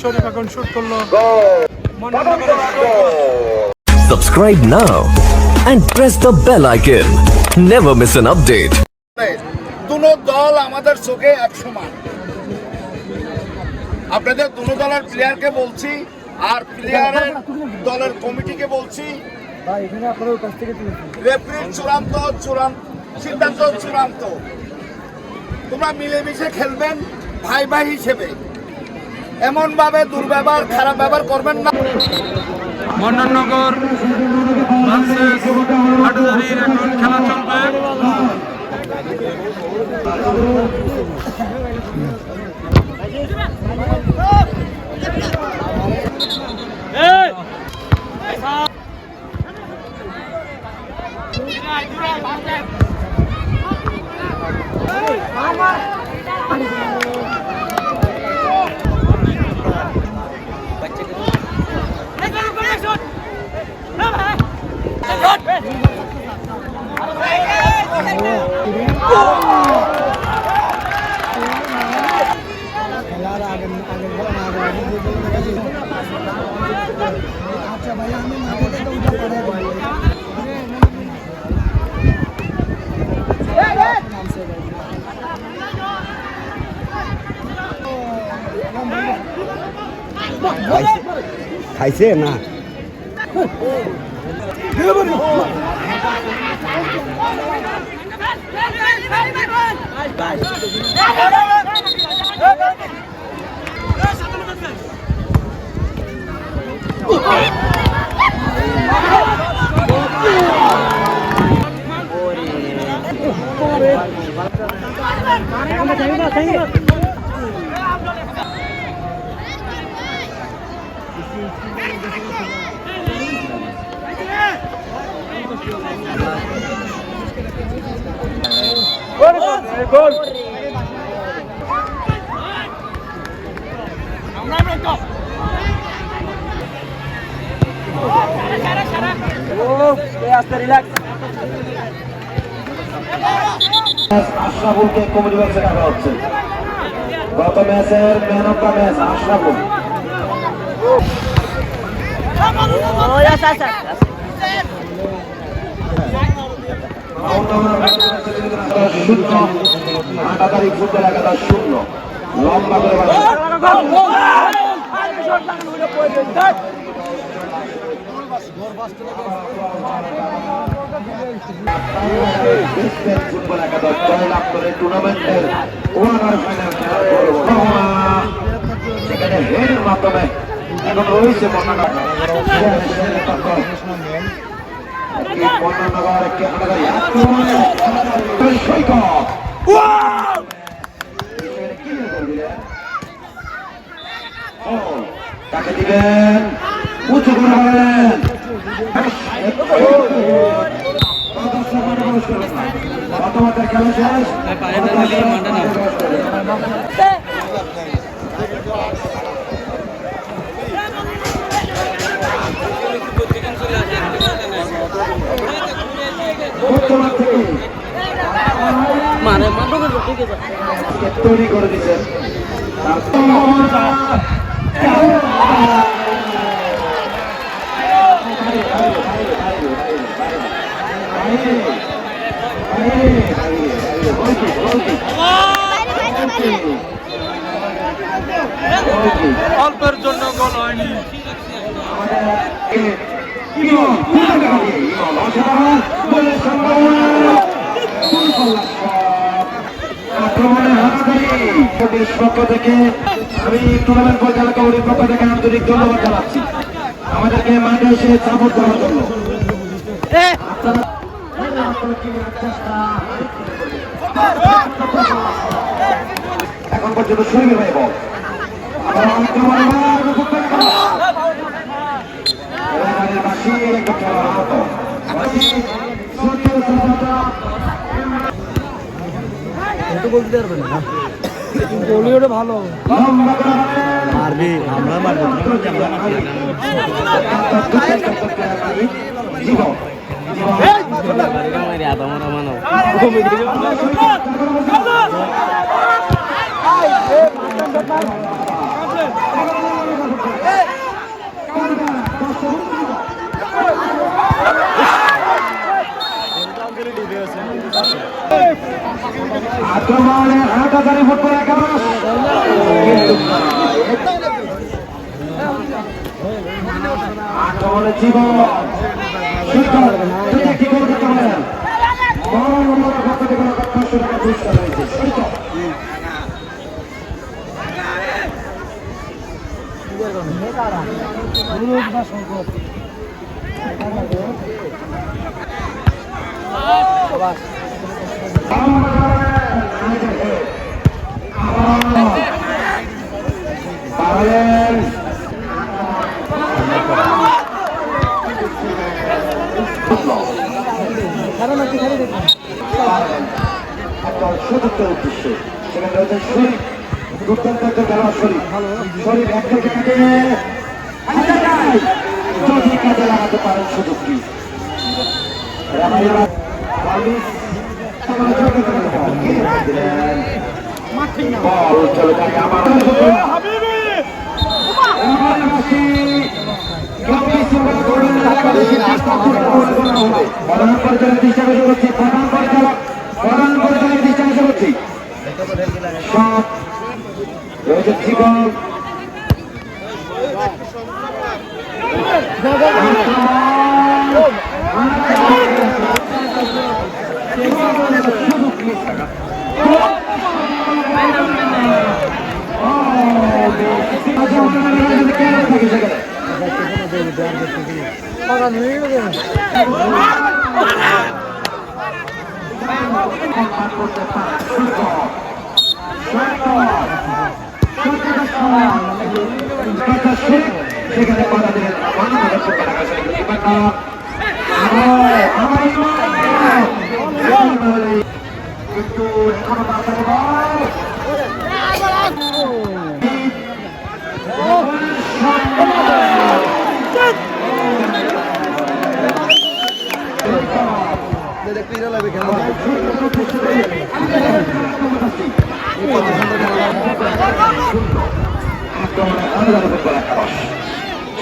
শরীফ এখন শুট করলো। Subscribe now and press the bell icon. Never miss an update. দুনো দল আমাদের চোখে এক সমান। আপনাদের দুনো দলের প্লেয়ারকে বলছি আর প্লেয়ারের দলের কমিটিকে বলছি, রেফারির চূড়ান্ত সিদ্ধান্ত চূড়ান্ত। তোমরা মিলেমিশে খেলবেন ভাই ভাই হিসেবে, এমন ভাবে দুর্ব্যবহার খারাপ ব্যবহার করবেন না। মন্ডননগর ভার্সেস হাটহাজারীর এখন খেলা চলবে। খাইছে না আশরাফুলকে কমিটি বক্সে রাখা হচ্ছে। গত ম্যাচের man of the match Ashraful. Football 11-0 লম্বা করে ফুটবল 11 জয় লাভ করে টুর্নামেন্টের কোয়ার্টার ফাইনাল খেলা করব। সেখানে হেডের মাধ্যমে এখন রয়েছে মন্ডননগর তাকে দিবেন উঁচু করে বলেন গতবারের খেলা শেষ। তৈরি করে দিচ্ছেন অল্পের জন্য গোল হয়নি। পক্ষ থেকে আমি টুর্নামেন্ট পরিচালক কমিটির পক্ষ থেকে আন্তরিক ধন্যবাদ জানাচ্ছি আমাদেরকে মাঠে এসে সাপোর্ট করার জন্য। এখন পর্যন্ত শরীর ভাই বল বলতে পারবেন না ভালো মারবি আমরা মারবো হাটহাজারী ফুটবল একাদশ কিন্তু আক্রমণে জীবন শিক্ষক তুমি কি করে দিতে পারেন পক্ষ থেকে 500 টাকা পুরস্কার রয়েছে শিক্ষক সুযোগের উদ্দেশ্যে সেখানে রয়েছে শরীফ দুর্দান্ত একটা খেলোয়াড় শরীফ এক থেকে যদি কাজে লাগাতে পারেন সুযোগটি চলে যায় আমার প্রধান পরিচালক দৃষ্টি করছি প্রধান পরিচালক দৃষ্টি করছি সব রয়েছে জীবন সেখানে কথা দিলেন কিন্তু এখনো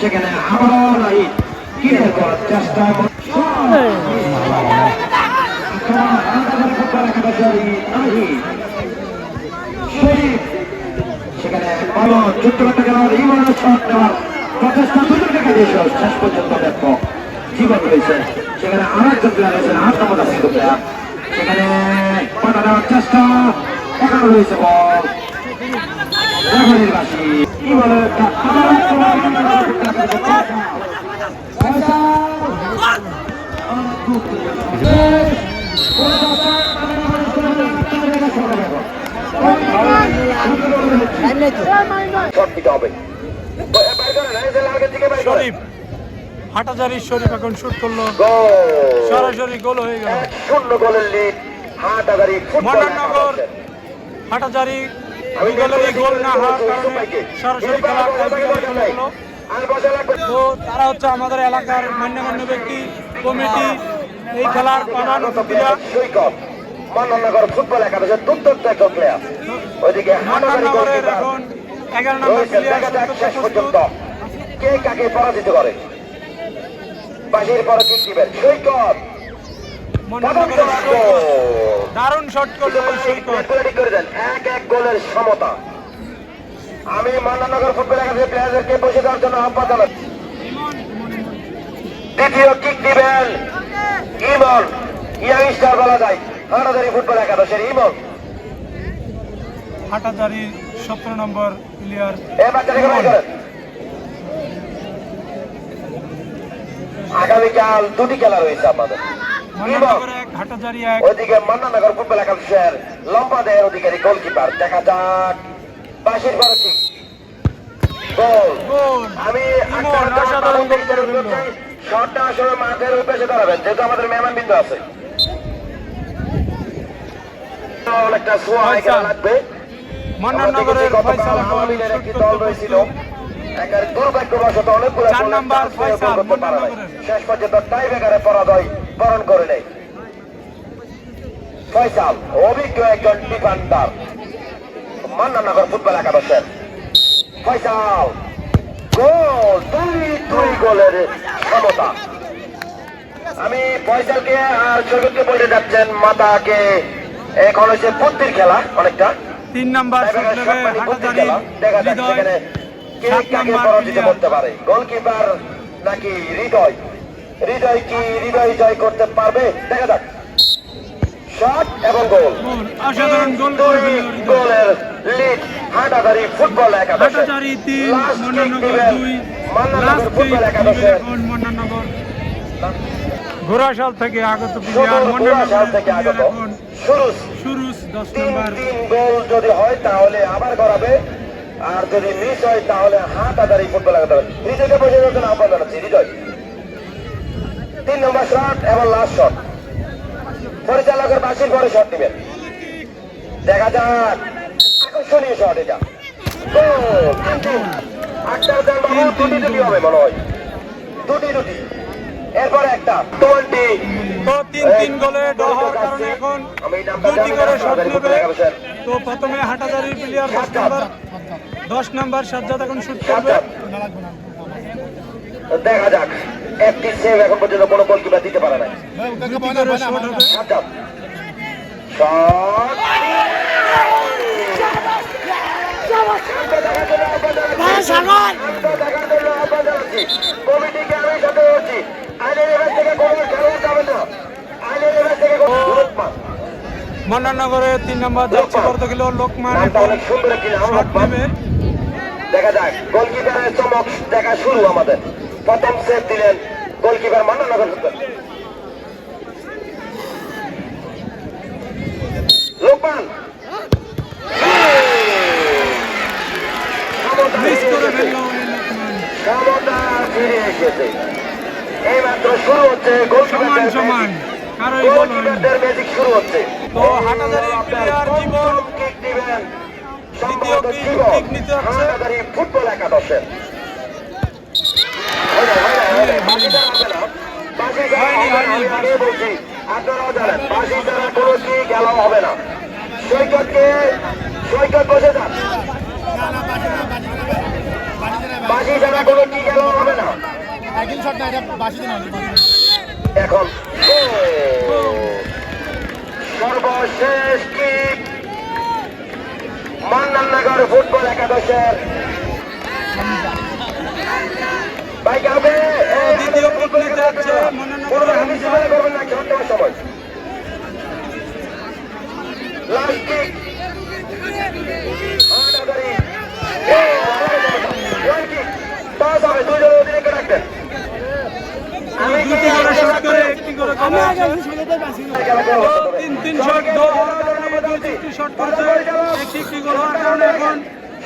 সেখানে আবারও লাইট কিনে করার চেষ্টা সেখানে ভালো যুক্তরাষ্ট্র খেলার ইমানের শট নেওয়ার প্রচেষ্টা সুযোগ দেখা দিয়েছিল শেষ পর্যন্ত ব্যাপক জীবন রয়েছে সেখানে আরেকজন প্লেয়ার রয়েছেন 8 নম্বর সিদ্ধ প্লেয়ার সেখানে পাতা দেওয়ার চেষ্টা এখনো রয়েছে বল বাসী কি বলে শরীফ হাটহাজারী শরীফ এখন শুট করলো সরাসরি গোল হয়ে গেল 0 গোলের লিড হাটহাজারী মন্ডননগর হাটহাজারী ওই গোলেরই গোল না হওয়ার কারণে সরাসরি খেলা চলে গেল। তো তারা হচ্ছে আমাদের এলাকার মান্যগণ্য ব্যক্তি কমিটি এই খেলার প্রধান অতিথিরা মন্ডননগর ফুটবল একাদশের দুর্দান্ত এক প্লেয়ার ওইদিকে মন্ডননগরের এখন 11 নম্বর প্লেয়ার শেষ পর্যন্ত কে কাকে পরাজিত করে বাহির পরে কিক দিবেন সৈকত দারুণ শট করলো সৈকত করে দেন 1-1 গোলের সমতা আমি মন্ডননগর ফুটবল একাদশের প্লেয়ারদেরকে বসে দেওয়ার জন্য আহ্বান জানাচ্ছি দ্বিতীয় কিক দিবেন ইমন ইয়াং স্টার বলা যায় হাটহাজারী ফুটবল একাদশের ইমন হাটহাজারী 17 নম্বর প্লেয়ার আগামীকাল দুটি খেলা রয়েছে আমাদের ওইদিকে মন্ডননগর ফুটবল একাদশের লম্বা দেহের অধিকারী গোলকিপার দেখা যাক বাসির বড় কি গোল আমি শটটা আসলে মাঠের ওই পাশে দাঁড়াবেন যেহেতু আমাদের মেহমান বিন্দু আছে অনেকটা সোয়া এখানে লাগবে মন্ডননগরের ফয়সাল একটি দল রয়েছিল দুর্ভাগ্যবশত অনেকগুলো শেষ পর্যন্ত টাই ব্রেকারে পরাজয় বরণ করে নেই ফয়সাল অভিজ্ঞ একজন ডিফেন্ডার মন্ডননগর ফুটবল একাদশের ফয়সাল গোল 2 গোলের ক্ষমতা আমি ফয়সালকে আর সৈকতকে বলে যাচ্ছেন মাতাকে এখন হচ্ছে বুদ্ধির খেলা অনেকটা 3 নাম্বার শট নেবে হাটাজারি হৃদয়, 7 নাম্বার পরাজিত করতে পারে গোলকিপার নাকি হৃদয়। হৃদয় কি হৃদয় জয় করতে পারবে দেখা যাক। শট এবং গোল, অসাধারণ গোল করে ফেলল হৃদয়। গোলের লিড হাটাজারি ফুটবল একাদশ। হাটাজারি 3 মন্নাননগর 2, লাস্ট ফুটবল কিক একাদশ এখন মন্নাননগর। ঘোড়াশাল থেকে আগত প্লেয়ার ঘোড়াশাল থেকে আগত এখন সুরুজ 10 নাম্বার। 3 গোল যদি হয় তাহলে আবার করাবে, আর যদি মিস হয় তাহলে হাটাজারি ফুটবল একাদশ। হৃদয়কে পর্যন্ত আহ্বান জানাচ্ছি। হৃদয় 3 নম্বর শট এবং লাস্ট শট, পরিচালকের বাসির পরে শট নেবেন। দেখা যাক, আকর্ষণীয় শট এটা। গোল কিন্তু আক্তার জান বাবু দুটি হবে মনে হয়, দুটি এরপর একটা 20। তো 3-3 গোলে ড্র হওয়ার কারণে এখন 2টি করে শট নেবে। তো প্রথমে হাটাজারির প্লেয়ার 10 নাম্বার সাজ্জাদ এখন শুট করবে। দেখা যাক, একটি সেভ এখন পর্যন্ত কোনো গোলকিপার দিতে পারে না। 2টি করে শট হবে। সাজ্জাদ শট, কমিটিকে আমি সাথে বলছি, আইনের এবার থেকে কোনো খেলা যাবে না, আইনের এবার থেকে লোকমান। মন্নাননগরে 3 নাম্বার যাচ্ছে করতে গেল লোকমান নামটা এখন অনেক সুন্দর একটি নাম, শট লোকমান। নেবে। দেখা যাক, গোলকিপারের চমক দেখা শুরু আমাদের। প্রথম সেভ দিলেন গোলকিপার মন্নাননগর ফুটবল। লোকমান মিস করে ফেলল এই লোকমান। ক্ষমতা ফিরে এসেছে। এইমাত্র শুরু হচ্ছে সমান সমান, কারোই গোল হয়নি। গোলকিপারদের ম্যাজিক শুরু হচ্ছে। তো হাটাজারির প্লেয়ার জীবন কিক দিবেন, দ্বিতীয় সম্ভবত কিক জীবন নিতে যাচ্ছে। হাটাজারি ফুটবল একাদশের। বাকি যারা হবে না, বাকি যারা হয়নি, হবে না, হয়নি। আমি আগেই বলছি, আপনারাও জানেন, বাকি যারা কোনো কিক খেলা হবে না। সৈকত বসে যান, বাকি যারা কোনো কিক খেলা হবে না। এখন সর্বশেষ কিক মন্নাননগর ফুটবল একাদশের। ভাই কাউকে দ্বিতীয় কিক নিতে যাচ্ছে মন্নাননগরের হামজা। করবেন না, খেলার দেওয়ার সময় last kick Hathazari. One kick pass হবে, দুইজন অধিনায়ককে রাখবেন। আমি 2টি করে শট করে 1টি করে গোল হয়েছে। খেলা করবো। 3 শট গোল হওয়ার কারণে 2টি শট করেছে, 1টি গোল হওয়ার কারণে এখন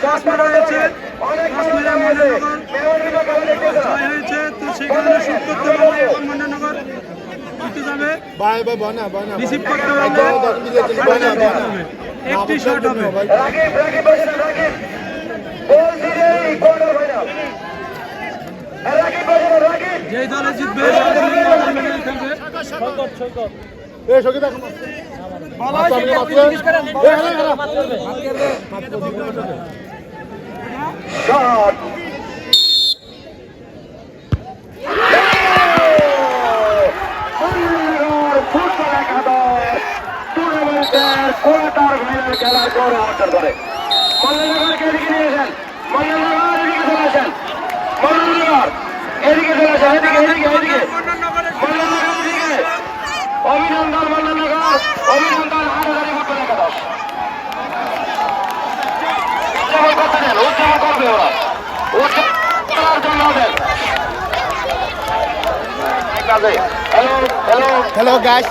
পাস মারা হয়েছে। পাস মেরে মন্নাননগর জয় হয়েছে। তো সেখানে শুট করতে পারলে এখন মন্নাননগর জিতে যাবে, রিসিভ করতে পারলে হাটাজারি জিতে যাবে। 1টি শট হবে। রাকিব বসে না, রাকিব গোল দিলেই কোয়ার্টার ফাইনাল। রাকিব বসে না, রাকিব যেই দলে জিতবে খেলবে। শট ফুটবল একাদশ টুর্নামেন্টের কোয়ার্টার ফাইনাল খেলার গৌরব অর্জন করে। মন্নাননগরকে এদিকে নিয়েছেন, মন্নাননগর এদিকে চলে আসেন, মন্নাননগর এদিকে চলে আসেন, এদিকে এদিকে এদিকে মন্নাননগর এদিকে। অভিনন্দন মন্নাননগর, অভিনন্দন হাটাজারি ফুটবল একাদশ। উদযাপন করতে দেন, উদযাপন করবে ওরা, উদযাপন করার জন্য দেন। Hello hello Hello guys.